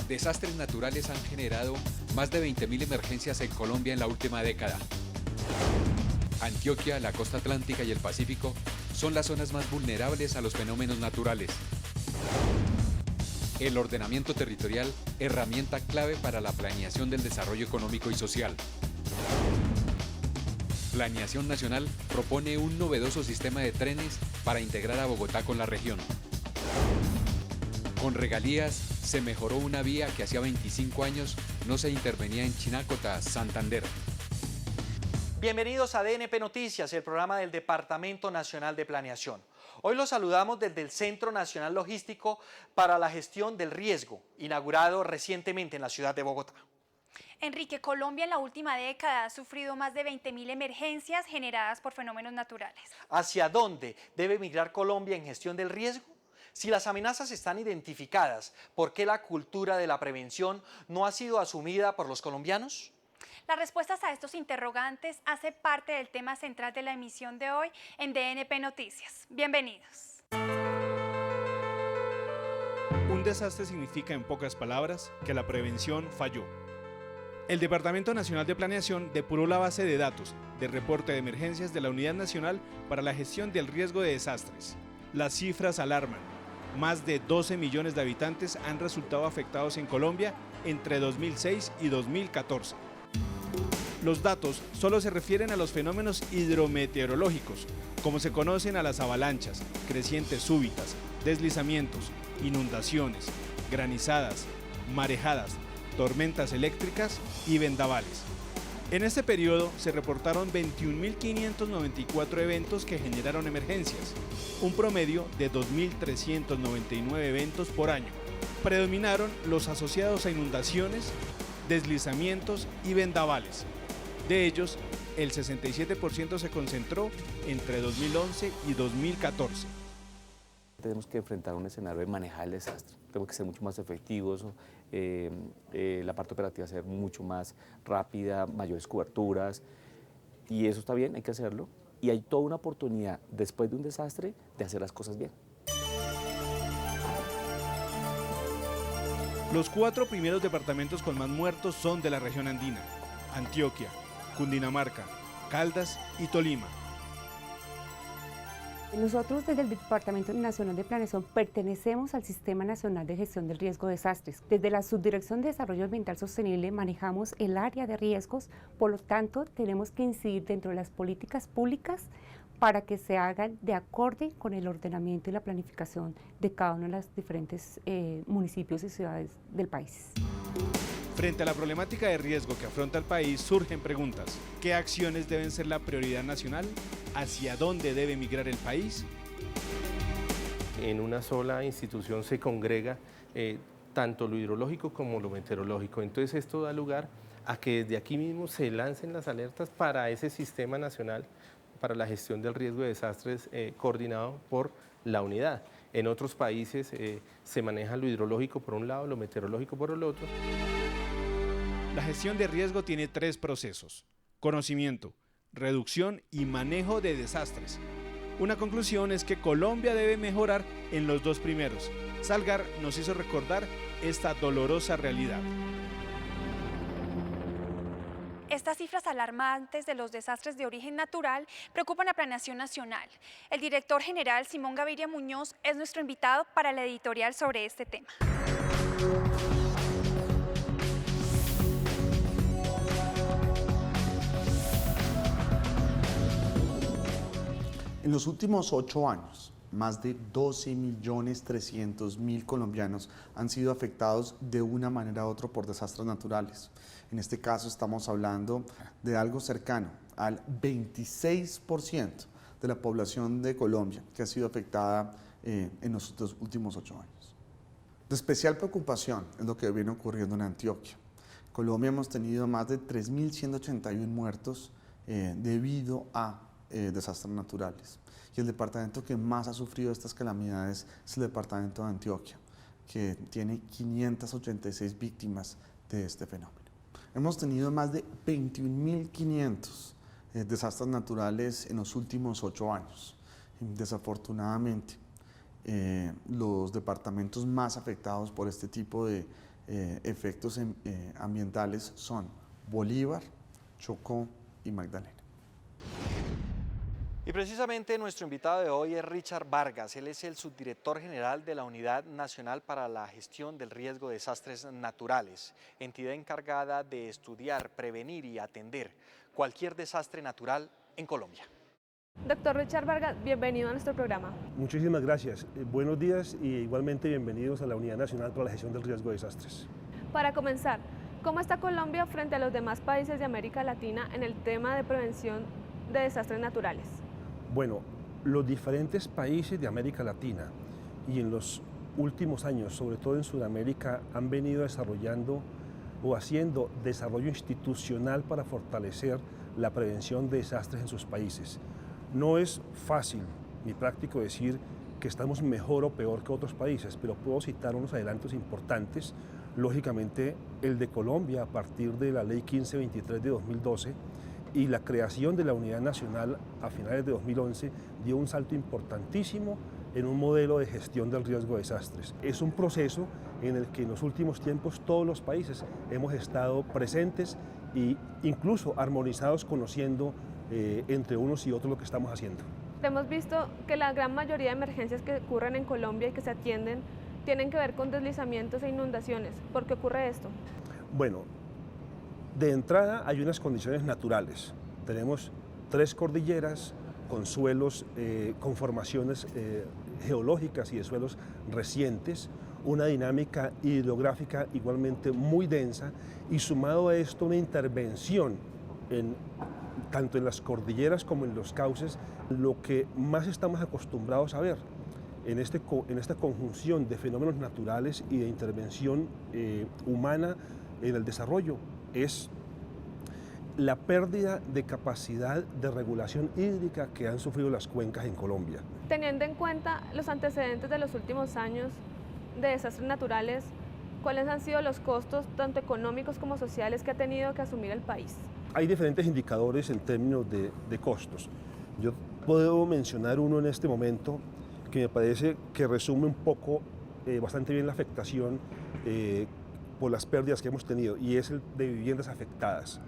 Desastres naturales han generado más de 20.000 emergencias en Colombia en la última década. Antioquia, la costa atlántica y el Pacífico son las zonas más vulnerables a los fenómenos naturales. El ordenamiento territorial, herramienta clave para la planeación del desarrollo económico y social. Planeación Nacional propone un novedoso sistema de trenes para integrar a Bogotá con la región. Con regalías se mejoró una vía que hacía 25 años no se intervenía en Chinacota, Santander. Bienvenidos a DNP Noticias, el programa del Departamento Nacional de Planeación. Hoy los saludamos desde el Centro Nacional Logístico para la Gestión del Riesgo, inaugurado recientemente en la ciudad de Bogotá. Enrique, Colombia en la última década ha sufrido más de 20.000 emergencias generadas por fenómenos naturales. ¿Hacia dónde debe migrar Colombia en gestión del riesgo? Si las amenazas están identificadas, ¿por qué la cultura de la prevención no ha sido asumida por los colombianos? Las respuestas a estos interrogantes hacen parte del tema central de la emisión de hoy en DNP Noticias. Bienvenidos. Un desastre significa, en pocas palabras, que la prevención falló. El Departamento Nacional de Planeación depuró la base de datos del reporte de emergencias de la Unidad Nacional para la Gestión del Riesgo de Desastres. Las cifras alarman. Más de 12 millones de habitantes han resultado afectados en Colombia entre 2006 y 2014. Los datos solo se refieren a los fenómenos hidrometeorológicos, como se conocen a las avalanchas, crecientes súbitas, deslizamientos, inundaciones, granizadas, marejadas, tormentas eléctricas y vendavales. En este periodo se reportaron 21.594 eventos que generaron emergencias, un promedio de 2.399 eventos por año. Predominaron los asociados a inundaciones, deslizamientos y vendavales. De ellos, el 67% se concentró entre 2011 y 2014. Tenemos que enfrentar un escenario de manejar el desastre. Tenemos que ser mucho más efectivos, la parte operativa ser mucho más rápida, mayores coberturas, y eso está bien, hay que hacerlo. Y hay toda una oportunidad, después de un desastre, de hacer las cosas bien. Los 4 primeros departamentos con más muertos son de la región andina: Antioquia, Cundinamarca, Caldas y Tolima. Nosotros desde el Departamento Nacional de Planeación pertenecemos al Sistema Nacional de Gestión del Riesgo de Desastres. Desde la Subdirección de Desarrollo Ambiental Sostenible manejamos el área de riesgos, por lo tanto tenemos que incidir dentro de las políticas públicas para que se hagan de acorde con el ordenamiento y la planificación de cada uno de los diferentes municipios y ciudades del país. Frente a la problemática de riesgo que afronta el país, surgen preguntas. ¿Qué acciones deben ser la prioridad nacional? ¿Hacia dónde debe migrar el país? En una sola institución se congrega tanto lo hidrológico como lo meteorológico. Entonces esto da lugar a que desde aquí mismo se lancen las alertas para ese sistema nacional para la gestión del riesgo de desastres coordinado por la unidad. En otros países se maneja lo hidrológico por un lado, lo meteorológico por el otro. La gestión de riesgo tiene 3 procesos: conocimiento, reducción y manejo de desastres. Una conclusión es que Colombia debe mejorar en los 2 primeros. Salgar nos hizo recordar esta dolorosa realidad. Estas cifras alarmantes de los desastres de origen natural preocupan a Planeación Nacional. El director general Simón Gaviria Muñoz es nuestro invitado para la editorial sobre este tema. En los últimos 8 años, más de 12.300.000 colombianos han sido afectados de una manera u otra por desastres naturales. En este caso estamos hablando de algo cercano al 26% de la población de Colombia que ha sido afectada en los últimos 8 años. De especial preocupación es lo que viene ocurriendo en Antioquia. Colombia hemos tenido más de 3.181 muertos debido a desastres naturales. Y el departamento que más ha sufrido estas calamidades es el departamento de Antioquia, que tiene 586 víctimas de este fenómeno. Hemos tenido más de 21.500 desastres naturales en los últimos 8 años. Desafortunadamente, los departamentos más afectados por este tipo de efectos ambientales son Bolívar, Chocó y Magdalena. Y precisamente nuestro invitado de hoy es Richard Vargas. Él es el subdirector general de la Unidad Nacional para la Gestión del Riesgo de Desastres Naturales, entidad encargada de estudiar, prevenir y atender cualquier desastre natural en Colombia. Doctor Richard Vargas, bienvenido a nuestro programa. Muchísimas gracias. Buenos días y igualmente bienvenidos a la Unidad Nacional para la Gestión del Riesgo de Desastres. Para comenzar, ¿cómo está Colombia frente a los demás países de América Latina en el tema de prevención de desastres naturales? Bueno, los diferentes países de América Latina y en los últimos años, sobre todo en Sudamérica, han venido desarrollando o haciendo desarrollo institucional para fortalecer la prevención de desastres en sus países. No es fácil ni práctico decir que estamos mejor o peor que otros países, pero puedo citar unos adelantos importantes. Lógicamente, el de Colombia a partir de la Ley 1523 de 2012 y la creación de la Unidad Nacional a finales de 2011 dio un salto importantísimo en un modelo de gestión del riesgo de desastres. Es un proceso en el que en los últimos tiempos todos los países hemos estado presentes e incluso armonizados conociendo entre unos y otros lo que estamos haciendo. Hemos visto que la gran mayoría de emergencias que ocurren en Colombia y que se atienden tienen que ver con deslizamientos e inundaciones. ¿Por qué ocurre esto? Bueno, de entrada hay unas condiciones naturales. Tenemos 3 cordilleras con suelos, con formaciones geológicas y de suelos recientes, una dinámica hidrográfica igualmente muy densa y sumado a esto una intervención tanto en las cordilleras como en los cauces, lo que más estamos acostumbrados a ver en esta conjunción de fenómenos naturales y de intervención humana en el desarrollo es la pérdida de capacidad de regulación hídrica que han sufrido las cuencas en Colombia. Teniendo en cuenta los antecedentes de los últimos años de desastres naturales, ¿cuáles han sido los costos tanto económicos como sociales que ha tenido que asumir el país? Hay diferentes indicadores en términos de costos. Yo puedo mencionar uno en este momento que me parece que resume un poco bastante bien la afectación por las pérdidas que hemos tenido, y es el de viviendas afectadas.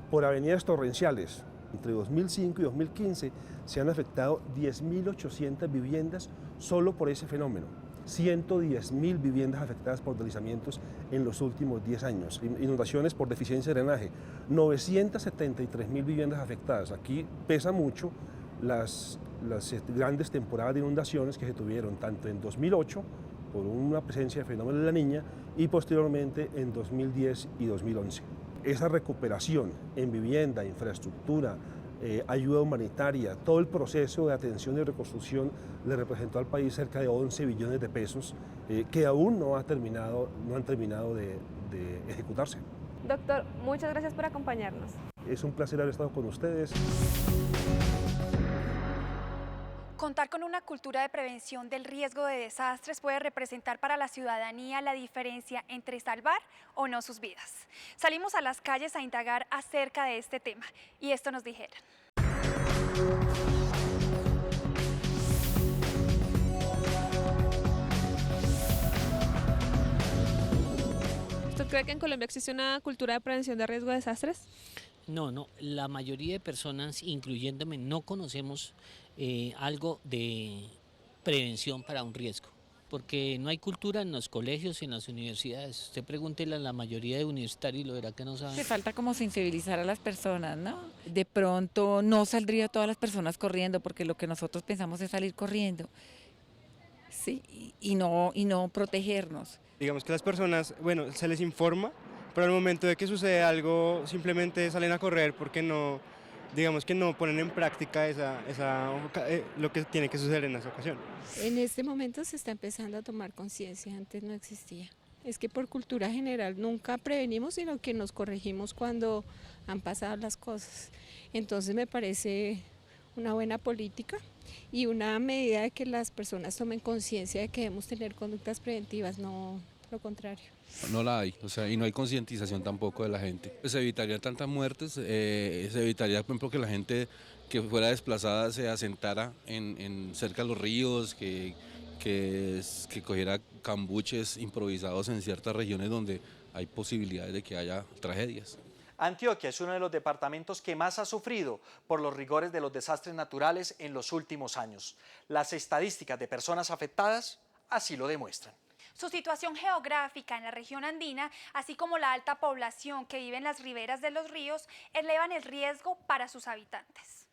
Por avenidas torrenciales, entre 2005 y 2015 se han afectado 10.800 viviendas solo por ese fenómeno. 110.000 viviendas afectadas por deslizamientos en los últimos 10 años. Inundaciones por deficiencia de drenaje, 973.000 viviendas afectadas. Aquí pesa mucho las grandes temporadas de inundaciones que se tuvieron tanto en 2008 por una presencia de fenómeno de la Niña y posteriormente en 2010 y 2011. Esa recuperación en vivienda, infraestructura, ayuda humanitaria, todo el proceso de atención y reconstrucción le representó al país cerca de 11 billones de pesos que aún no han terminado de ejecutarse. Doctor, muchas gracias por acompañarnos. Es un placer haber estado con ustedes. Contar con una cultura de prevención del riesgo de desastres puede representar para la ciudadanía la diferencia entre salvar o no sus vidas. Salimos a las calles a indagar acerca de este tema y esto nos dijeron. ¿Usted cree que en Colombia existe una cultura de prevención de riesgo de desastres? No, la mayoría de personas, incluyéndome, no conocemos algo de prevención para un riesgo, porque no hay cultura en los colegios y en las universidades. Usted pregúntele a la mayoría de universitarios y lo verá que no saben. Le falta como sensibilizar a las personas, ¿no? De pronto no saldría todas las personas corriendo, porque lo que nosotros pensamos es salir corriendo, ¿sí? Y no protegernos. Digamos que las personas, bueno, se les informa, pero al momento de que sucede algo simplemente salen a correr porque no, digamos que no ponen en práctica lo que tiene que suceder en esa ocasión. En este momento se está empezando a tomar conciencia, antes no existía. Es que por cultura general nunca prevenimos, sino que nos corregimos cuando han pasado las cosas. Entonces me parece una buena política y una medida de que las personas tomen conciencia de que debemos tener conductas preventivas, no lo contrario. No la hay, y no hay concientización tampoco de la gente. Se evitarían tantas muertes, se evitaría, por ejemplo, que la gente que fuera desplazada se asentara cerca de los ríos, que cogiera cambuches improvisados en ciertas regiones donde hay posibilidades de que haya tragedias. Antioquia es uno de los departamentos que más ha sufrido por los rigores de los desastres naturales en los últimos años. Las estadísticas de personas afectadas así lo demuestran. Su situación geográfica en la región andina, así como la alta población que vive en las riberas de los ríos, elevan el riesgo para sus habitantes.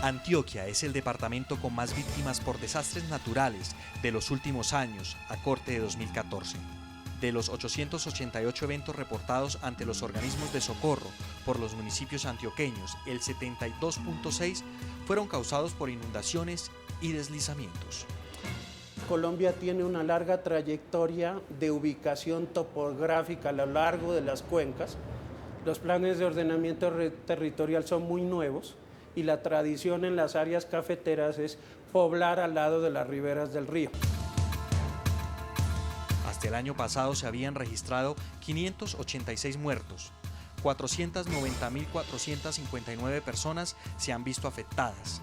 Antioquia es el departamento con más víctimas por desastres naturales de los últimos años, a corte de 2014. De los 888 eventos reportados ante los organismos de socorro por los municipios antioqueños, el 72.6 fueron causados por inundaciones y deslizamientos. Colombia tiene una larga trayectoria de ubicación topográfica a lo largo de las cuencas. Los planes de ordenamiento territorial son muy nuevos y la tradición en las áreas cafeteras es poblar al lado de las riberas del río. Hasta el año pasado se habían registrado 586 muertos, 490.459 personas se han visto afectadas,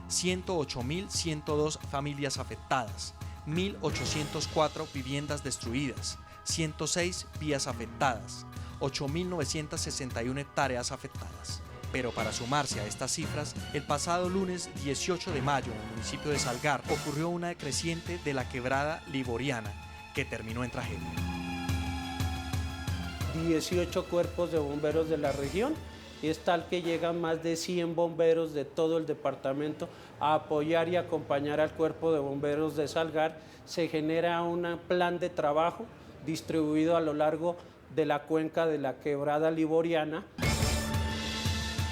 108.102 familias afectadas, 1.804 viviendas destruidas, 106 vías afectadas, 8.961 hectáreas afectadas. Pero para sumarse a estas cifras, el pasado lunes 18 de mayo en el municipio de Salgar ocurrió una decreciente de la quebrada Liboriana, que terminó en tragedia. 18 cuerpos de bomberos de la región, y es tal que llegan más de 100 bomberos de todo el departamento a apoyar y acompañar al cuerpo de bomberos de Salgar. Se genera un plan de trabajo distribuido a lo largo de la cuenca de la quebrada Liboriana.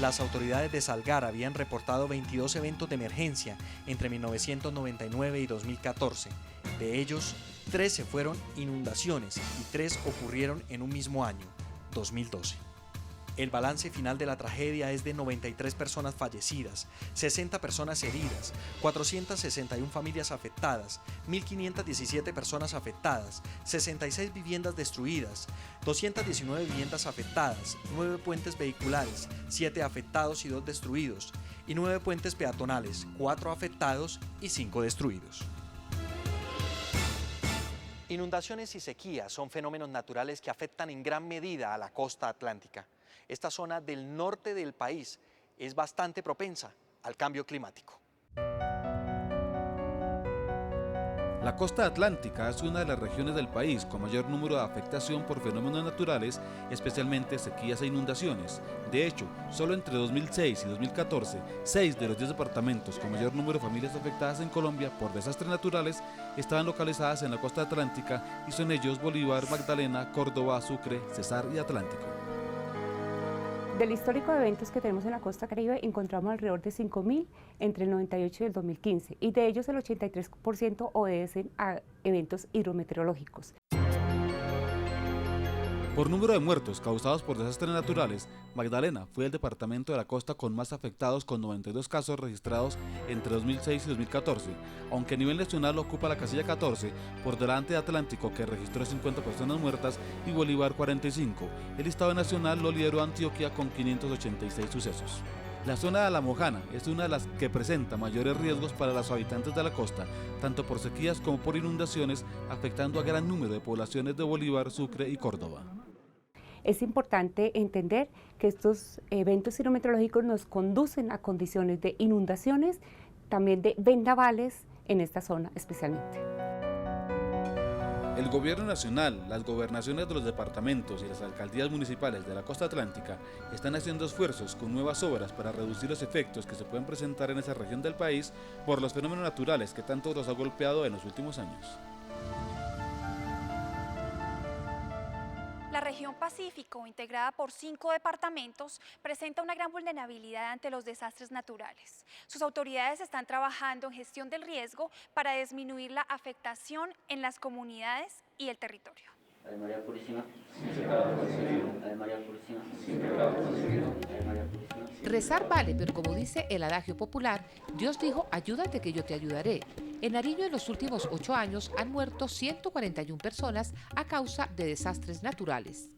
Las autoridades de Salgar habían reportado 22 eventos de emergencia entre 1999 y 2014. De ellos, 13 fueron inundaciones y 3 ocurrieron en un mismo año, 2012. El balance final de la tragedia es de 93 personas fallecidas, 60 personas heridas, 461 familias afectadas, 1.517 personas afectadas, 66 viviendas destruidas, 219 viviendas afectadas, 9 puentes vehiculares, 7 afectados y 2 destruidos, y 9 puentes peatonales, 4 afectados y 5 destruidos. Inundaciones y sequías son fenómenos naturales que afectan en gran medida a la costa atlántica. Esta zona del norte del país es bastante propensa al cambio climático. La costa atlántica es una de las regiones del país con mayor número de afectación por fenómenos naturales, especialmente sequías e inundaciones. De hecho, solo entre 2006 y 2014, 6 de los 10 departamentos con mayor número de familias afectadas en Colombia por desastres naturales estaban localizadas en la costa atlántica y son ellos Bolívar, Magdalena, Córdoba, Sucre, Cesar y Atlántico. Del histórico de eventos que tenemos en la costa caribe encontramos alrededor de 5.000 entre el 98 y el 2015 y de ellos el 83% obedecen a eventos hidrometeorológicos. Por número de muertos causados por desastres naturales, Magdalena fue el departamento de la costa con más afectados con 92 casos registrados entre 2006 y 2014, aunque a nivel nacional ocupa la casilla 14 por delante de Atlántico que registró 50 personas muertas y Bolívar 45. El listado nacional lo lideró Antioquia con 586 sucesos. La zona de La Mojana es una de las que presenta mayores riesgos para los habitantes de la costa, tanto por sequías como por inundaciones, afectando a gran número de poblaciones de Bolívar, Sucre y Córdoba. Es importante entender que estos eventos hidrometeorológicos nos conducen a condiciones de inundaciones, también de vendavales en esta zona especialmente. El gobierno nacional, las gobernaciones de los departamentos y las alcaldías municipales de la costa atlántica están haciendo esfuerzos con nuevas obras para reducir los efectos que se pueden presentar en esa región del país por los fenómenos naturales que tanto los ha golpeado en los últimos años. La región Pacífico, integrada por 5 departamentos, presenta una gran vulnerabilidad ante los desastres naturales. Sus autoridades están trabajando en gestión del riesgo para disminuir la afectación en las comunidades y el territorio. Ave María Purísima. Ave María Purísima. Ave María Purísima. Rezar vale, pero como dice el adagio popular, Dios dijo, ayúdate que yo te ayudaré. En Nariño en los últimos 8 años han muerto 141 personas a causa de desastres naturales.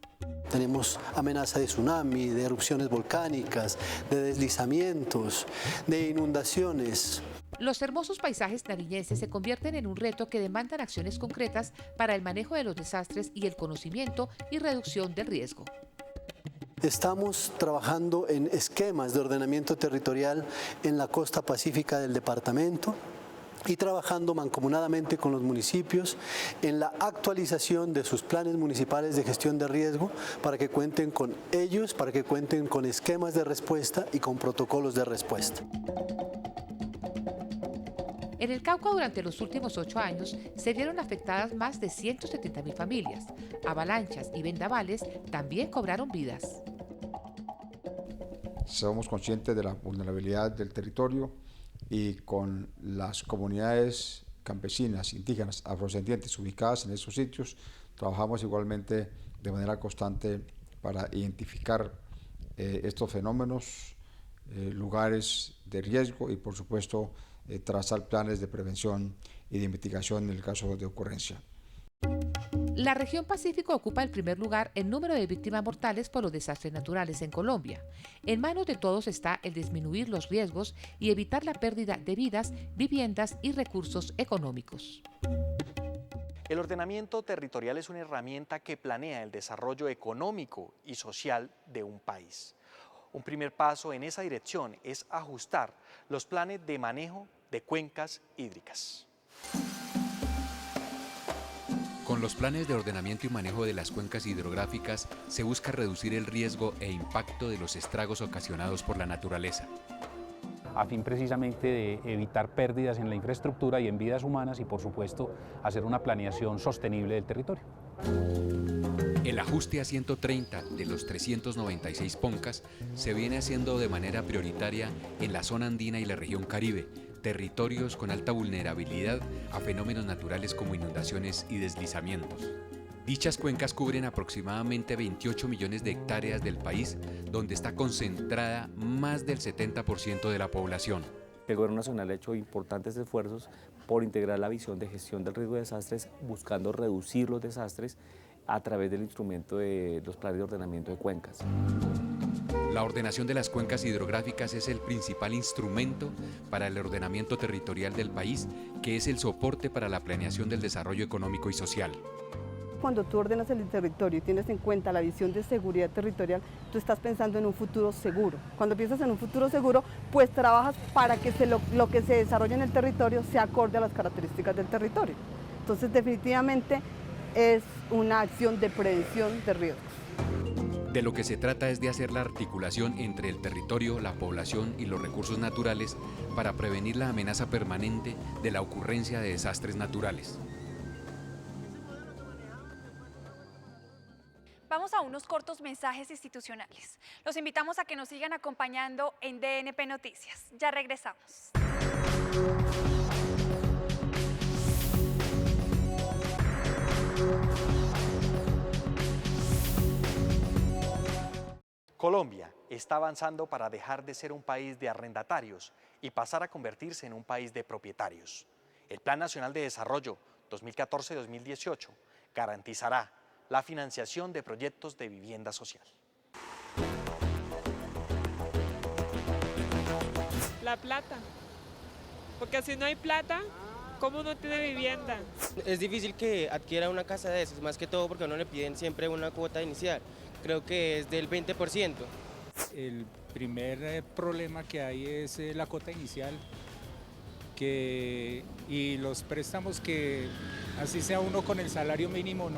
Tenemos amenaza de tsunami, de erupciones volcánicas, de deslizamientos, de inundaciones. Los hermosos paisajes nariñenses se convierten en un reto que demandan acciones concretas para el manejo de los desastres y el conocimiento y reducción del riesgo. Estamos trabajando en esquemas de ordenamiento territorial en la costa pacífica del departamento y trabajando mancomunadamente con los municipios en la actualización de sus planes municipales de gestión de riesgo para que cuenten con ellos, para que cuenten con esquemas de respuesta y con protocolos de respuesta. En el Cauca durante los últimos 8 años se vieron afectadas más de 170.000 familias. Avalanchas y vendavales también cobraron vidas. Somos conscientes de la vulnerabilidad del territorio y con las comunidades campesinas, indígenas, afrodescendientes ubicadas en esos sitios, trabajamos igualmente de manera constante para identificar estos fenómenos, lugares de riesgo y por supuesto trazar planes de prevención y de mitigación en el caso de ocurrencia. La región Pacífico ocupa el primer lugar en número de víctimas mortales por los desastres naturales en Colombia. En manos de todos está el disminuir los riesgos y evitar la pérdida de vidas, viviendas y recursos económicos. El ordenamiento territorial es una herramienta que planea el desarrollo económico y social de un país. Un primer paso en esa dirección es ajustar los planes de manejo de cuencas hídricas. Con los planes de ordenamiento y manejo de las cuencas hidrográficas se busca reducir el riesgo e impacto de los estragos ocasionados por la naturaleza, a fin precisamente de evitar pérdidas en la infraestructura y en vidas humanas y por supuesto hacer una planeación sostenible del territorio. El ajuste a 130 de los 396 PONCAS se viene haciendo de manera prioritaria en la zona andina y la región Caribe, territorios con alta vulnerabilidad a fenómenos naturales como inundaciones y deslizamientos. Dichas cuencas cubren aproximadamente 28 millones de hectáreas del país, donde está concentrada más del 70% de la población. El Gobierno Nacional ha hecho importantes esfuerzos por integrar la visión de gestión del riesgo de desastres, buscando reducir los desastres a través del instrumento de los planes de ordenamiento de cuencas. La ordenación de las cuencas hidrográficas es el principal instrumento para el ordenamiento territorial del país, que es el soporte para la planeación del desarrollo económico y social. Cuando tú ordenas el territorio y tienes en cuenta la visión de seguridad territorial, tú estás pensando en un futuro seguro. Cuando piensas en un futuro seguro, pues trabajas para que lo que se desarrolle en el territorio sea acorde a las características del territorio. Entonces, definitivamente es una acción de prevención de riesgos. De lo que se trata es de hacer la articulación entre el territorio, la población y los recursos naturales para prevenir la amenaza permanente de la ocurrencia de desastres naturales. Vamos a unos cortos mensajes institucionales. Los invitamos a que nos sigan acompañando en DNP Noticias. Ya regresamos. Colombia está avanzando para dejar de ser un país de arrendatarios y pasar a convertirse en un país de propietarios. El Plan Nacional de Desarrollo 2014-2018 garantizará la financiación de proyectos de vivienda social. La plata, porque si no hay plata, ¿cómo uno tiene vivienda? Es difícil que adquiera una casa de esas, más que todo porque a uno le piden siempre una cuota inicial. Creo que es del 20%. El primer problema que hay es la cuota inicial y los préstamos que así sea uno con el salario mínimo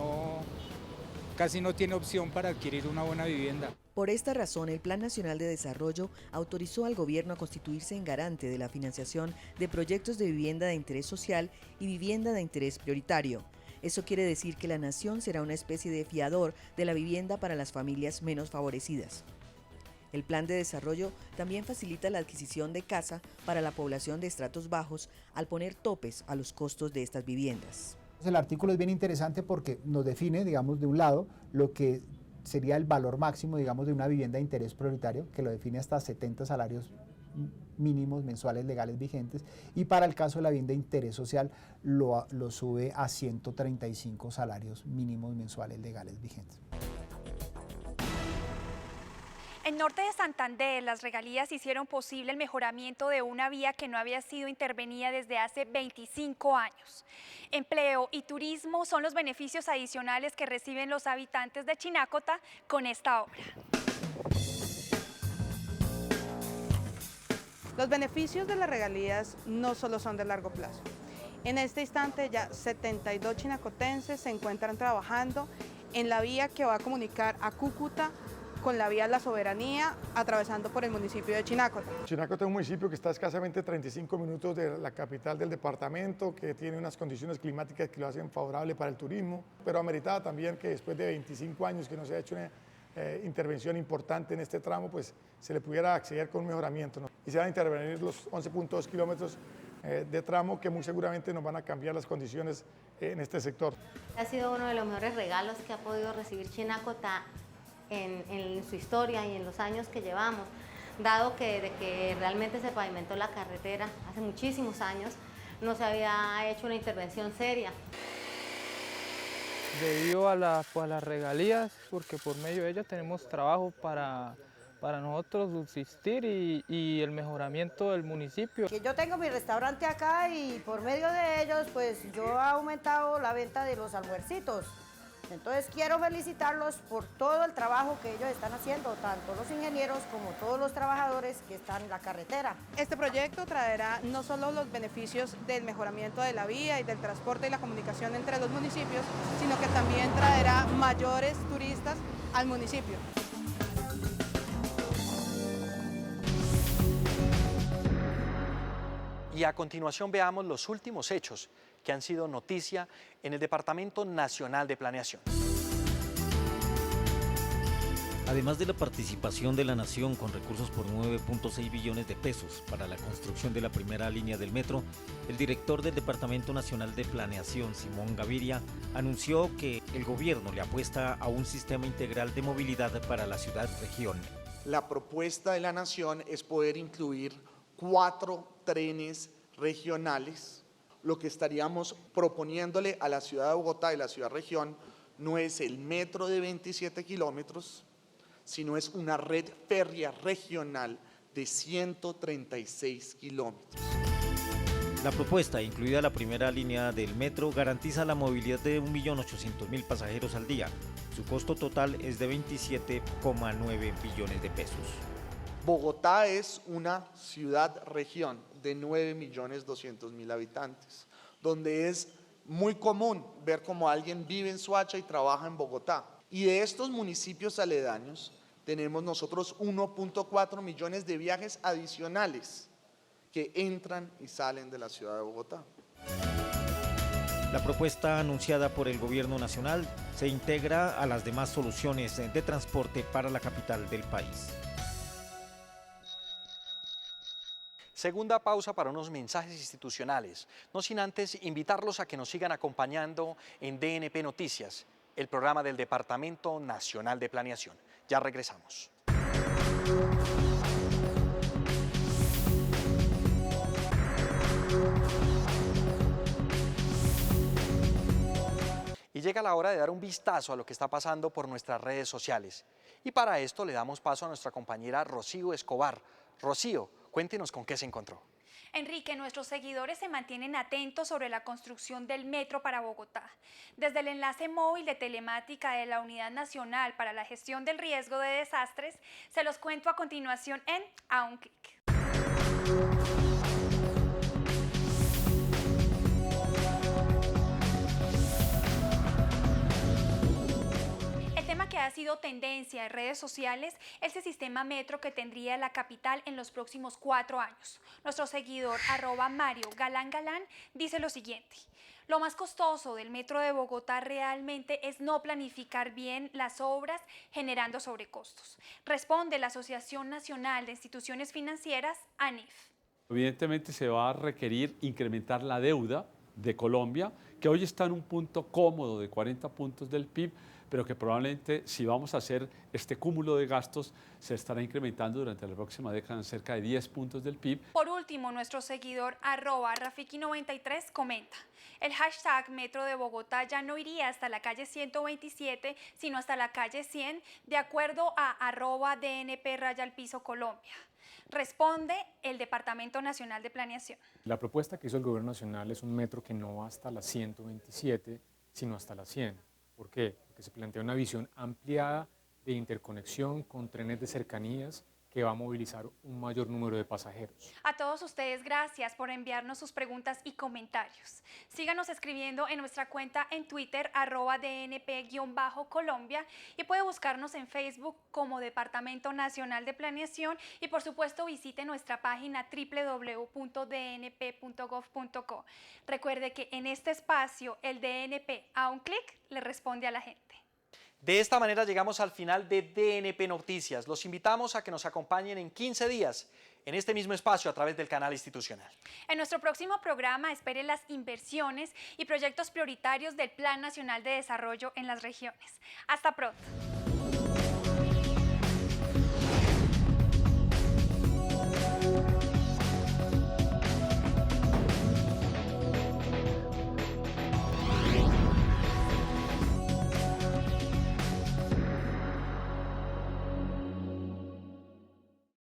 casi no tiene opción para adquirir una buena vivienda. Por esta razón, el Plan Nacional de Desarrollo autorizó al gobierno a constituirse en garante de la financiación de proyectos de vivienda de interés social y vivienda de interés prioritario. Eso quiere decir que la nación será una especie de fiador de la vivienda para las familias menos favorecidas. El plan de desarrollo también facilita la adquisición de casa para la población de estratos bajos al poner topes a los costos de estas viviendas. El artículo es bien interesante porque nos define, digamos, de un lado, lo que sería el valor máximo, digamos, de una vivienda de interés prioritario, que lo define hasta 70 salarios mínimos mensuales legales vigentes, y para el caso de la vivienda de interés social lo sube a 135 salarios mínimos mensuales legales vigentes. En norte de Santander, las regalías hicieron posible el mejoramiento de una vía que no había sido intervenida desde hace 25 años. Empleo y turismo son los beneficios adicionales que reciben los habitantes de Chinacota con esta obra. Los beneficios de las regalías no solo son de largo plazo. En este instante ya 72 chinacotenses se encuentran trabajando en la vía que va a comunicar a Cúcuta con la vía La Soberanía, atravesando por el municipio de Chinacota. Chinacota es un municipio que está a escasamente 35 minutos de la capital del departamento, que tiene unas condiciones climáticas que lo hacen favorable para el turismo, pero ameritaba también que después de 25 años que no se ha hecho una intervención importante en este tramo, pues se le pudiera acceder con un mejoramiento, ¿no? Y se van a intervenir los 11.2 kilómetros de tramo que muy seguramente nos van a cambiar las condiciones en este sector. Ha sido uno de los mejores regalos que ha podido recibir Chinacota en su historia y en los años que llevamos, dado que desde que realmente se pavimentó la carretera hace muchísimos años no se había hecho una intervención seria. Debido a las regalías, porque por medio de ellas tenemos trabajo para nosotros subsistir y el mejoramiento del municipio. Yo tengo mi restaurante acá y por medio de ellos pues yo he aumentado la venta de los almuercitos. Entonces quiero felicitarlos por todo el trabajo que ellos están haciendo, tanto los ingenieros como todos los trabajadores que están en la carretera. Este proyecto traerá no solo los beneficios del mejoramiento de la vía y del transporte y la comunicación entre los municipios, sino que también traerá mayores turistas al municipio. Y a continuación veamos los últimos hechos que han sido noticia en el Departamento Nacional de Planeación. Además de la participación de la Nación con recursos por 9.6 billones de pesos para la construcción de la primera línea del metro, el director del Departamento Nacional de Planeación, Simón Gaviria, anunció que el gobierno le apuesta a un sistema integral de movilidad para la ciudad-región. La propuesta de la Nación es poder incluir 4 trenes regionales. Lo que estaríamos proponiéndole a la ciudad de Bogotá y la ciudad-región no es el metro de 27 kilómetros, sino es una red férrea regional de 136 kilómetros. La propuesta, incluida la primera línea del metro, garantiza la movilidad de 1.800.000 pasajeros al día. Su costo total es de 27,9 billones de pesos. Bogotá es una ciudad-región de 9.200.000 habitantes, donde es muy común ver cómo alguien vive en Soacha y trabaja en Bogotá. Y de estos municipios aledaños tenemos nosotros 1.4 millones de viajes adicionales que entran y salen de la ciudad de Bogotá. La propuesta anunciada por el Gobierno Nacional se integra a las demás soluciones de transporte para la capital del país. Segunda pausa para unos mensajes institucionales, no sin antes invitarlos a que nos sigan acompañando en DNP Noticias, el programa del Departamento Nacional de Planeación. Ya regresamos. Y llega la hora de dar un vistazo a lo que está pasando por nuestras redes sociales. Y para esto le damos paso a nuestra compañera Rocío Escobar. Rocío, cuéntenos con qué se encontró. Enrique, nuestros seguidores se mantienen atentos sobre la construcción del metro para Bogotá. Desde el enlace móvil de telemática de la Unidad Nacional para la Gestión del Riesgo de Desastres, se los cuento a continuación en A un Clic. Que ha sido tendencia en redes sociales es el sistema metro que tendría la capital en los próximos 4 años. Nuestro seguidor @Mario Galán Galán dice lo siguiente: Lo más costoso del Metro de Bogotá realmente es no planificar bien las obras, generando sobrecostos. Responde la Asociación Nacional de Instituciones Financieras, ANIF. Evidentemente se va a requerir incrementar la deuda de Colombia, que hoy está en un punto cómodo de 40 puntos del PIB, pero que probablemente si vamos a hacer este cúmulo de gastos se estará incrementando durante la próxima década en cerca de 10 puntos del PIB. Por último, nuestro seguidor @Rafiki93 comenta: el hashtag Metro de Bogotá ya no iría hasta la calle 127, sino hasta la calle 100, de acuerdo a @DNP_Piso Colombia. Responde el Departamento Nacional de Planeación. La propuesta que hizo el Gobierno Nacional es un metro que no va hasta la 127, sino hasta la 100. ¿Por qué? Porque se plantea una visión ampliada de interconexión con trenes de cercanías que va a movilizar un mayor número de pasajeros. A todos ustedes, gracias por enviarnos sus preguntas y comentarios. Síganos escribiendo en nuestra cuenta en Twitter, @DNP_Colombia, y puede buscarnos en Facebook como Departamento Nacional de Planeación, y por supuesto visite nuestra página www.dnp.gov.co. Recuerde que en este espacio el DNP a un clic le responde a la gente. De esta manera llegamos al final de DNP Noticias. Los invitamos a que nos acompañen en 15 días en este mismo espacio a través del canal institucional. En nuestro próximo programa espere las inversiones y proyectos prioritarios del Plan Nacional de Desarrollo en las regiones. Hasta pronto.